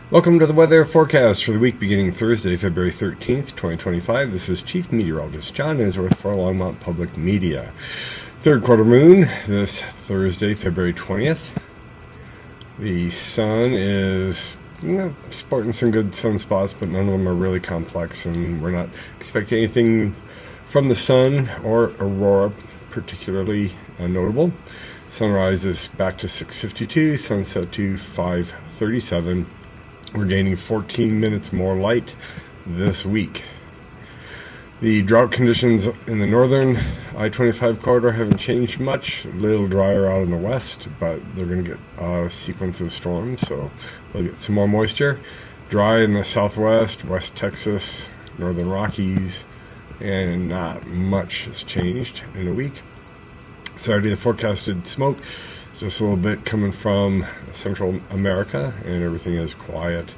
Welcome to the weather forecast for the week beginning Thursday, February 13th, 2025. This is Chief Meteorologist John Ainsworth for Longmont Public Media. Third quarter moon this Thursday, February 20th. The sun is sporting some good sunspots, but none of them are really complex, and we're not expecting anything from the sun or aurora particularly notable. Sunrise is back to 6:52, sunset to 5:37. We're gaining 14 minutes more light this week. The drought conditions in the northern I-25 corridor haven't changed much. A little drier out in the west, but they're going to get a sequence of storms, so they'll get some more moisture. Dry in the southwest, West Texas, northern Rockies, and not much has changed in a week. Saturday, the forecasted smoke is just a little bit coming from Central America, and everything is quiet,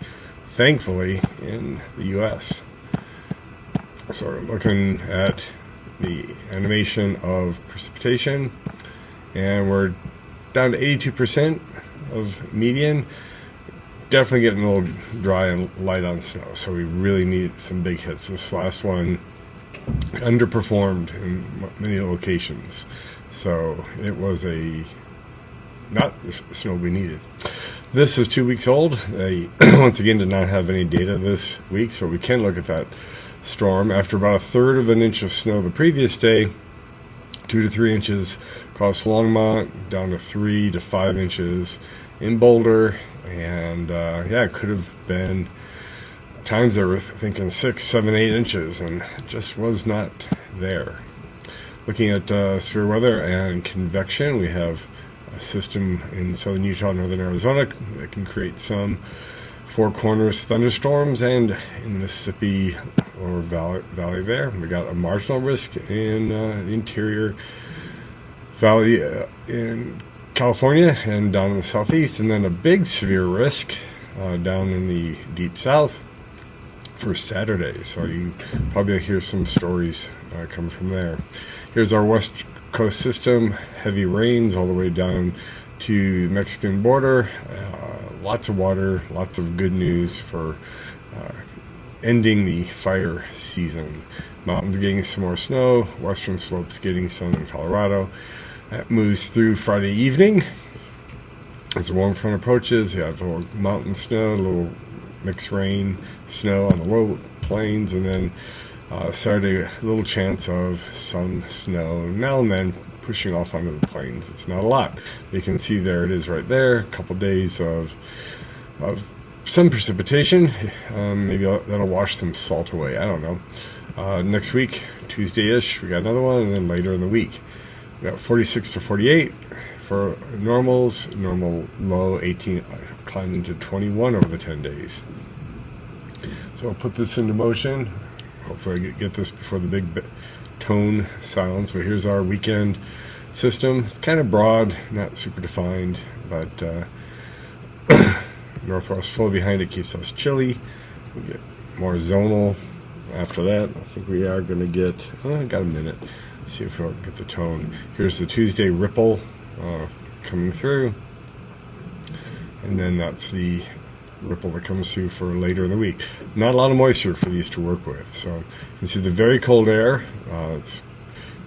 thankfully, in the U.S. So we're looking at the animation of precipitation, and we're down to 82% of median. Definitely getting a little dry and light on snow, so we really need some big hits. This last one underperformed in many locations, so it was not the snow we needed. This is 2 weeks old. They once again did not have any data this week, so we can look at that storm. After about a third of an inch of snow the previous day, 2 to 3 inches across Longmont, down to 3 to 5 inches in Boulder, and it could have been times they were thinking 6, 7, 8 inches, and it just was not there. Looking at severe weather and convection, we have a system in southern Utah, northern Arizona that can create some Four Corners thunderstorms, and in Mississippi or valley there, we got a marginal risk in the interior valley in California and down in the southeast, and then a big severe risk down in the deep south for Saturday. So you probably hear some stories coming from there. Here's our west coast system, heavy rains all the way down to the Mexican border. Lots of water, lots of good news for ending the fire season. Mountains getting some more snow, western slopes getting some in Colorado. That moves through Friday evening. As the warm front approaches, you have a little mountain snow, a little mixed rain, snow on the low plains, and then Saturday, a little chance of some snow now and then pushing off onto the plains. It's not a lot. You can see there it is right there. A couple days of some precipitation. Maybe that'll wash some salt away. I don't know. Next week, Tuesday-ish, we got another one, and then later in the week, we got 46 to 48 for normals. Normal low 18, climbing to 21 over the 10 days. So I'll put this into motion. Hopefully I get this before the big tone sounds. But here's our weekend system. It's kind of broad, not super defined, but northwest flow behind it keeps us chilly. We get more zonal after that. I think we are going to get, I got a minute. See if we'll get the tone. Here's the Tuesday ripple coming through. And then that's the ripple that comes through for later in the week. Not a lot of moisture for these to work with. So you can see the very cold air. It's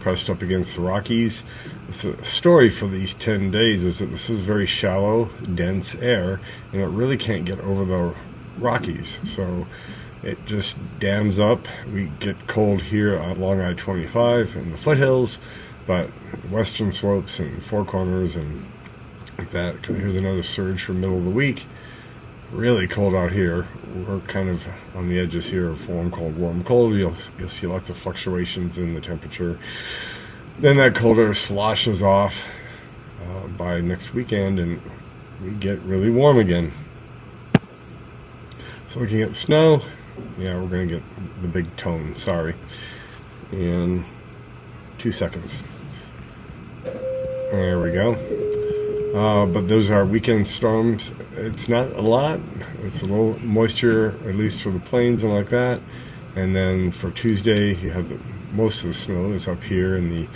pressed up against the Rockies. The story for these 10 days is that this is very shallow, dense air, and it really can't get over the Rockies. So it just dams up. We get cold here along I-25 in the foothills, but western slopes and Four Corners and like that. Here's another surge for middle of the week. Really cold out here. We're kind of on the edges here of warm, cold. You'll see lots of fluctuations in the temperature. Then that cold air sloshes off by next weekend, and we get really warm again. So looking at snow, we're going to get the big tone, in 2 seconds. There we go. But those are weekend storms. It's not a lot. It's a little moisture, at least for the plains and like that. And then for Tuesday, you have most of the snow is up here in the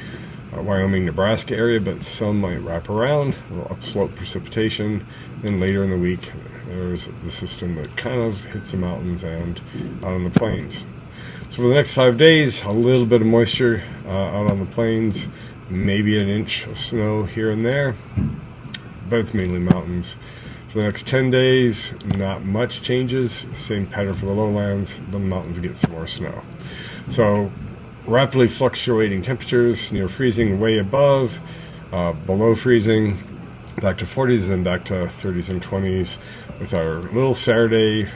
Wyoming, Nebraska area, but some might wrap around, a little upslope precipitation. Then later in the week, there's the system that kind of hits the mountains and out on the plains. So for the next 5 days, a little bit of moisture out on the plains, maybe an inch of snow here and there, but it's mainly mountains. For the next 10 days, not much changes. Same pattern for the lowlands. The mountains get some more snow. So rapidly fluctuating temperatures, near freezing, way above, below freezing, back to 40s and back to 30s and 20s with our little Saturday,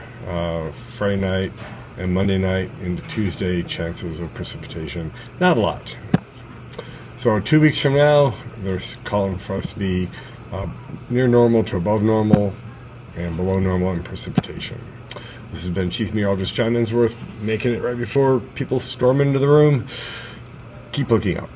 Friday night, and Monday night into Tuesday chances of precipitation. Not a lot. So 2 weeks from now, they're calling for us to be near normal to above normal and below normal in precipitation. This has been Chief Meteorologist John Ensworth, making it right before people storm into the room. Keep looking up.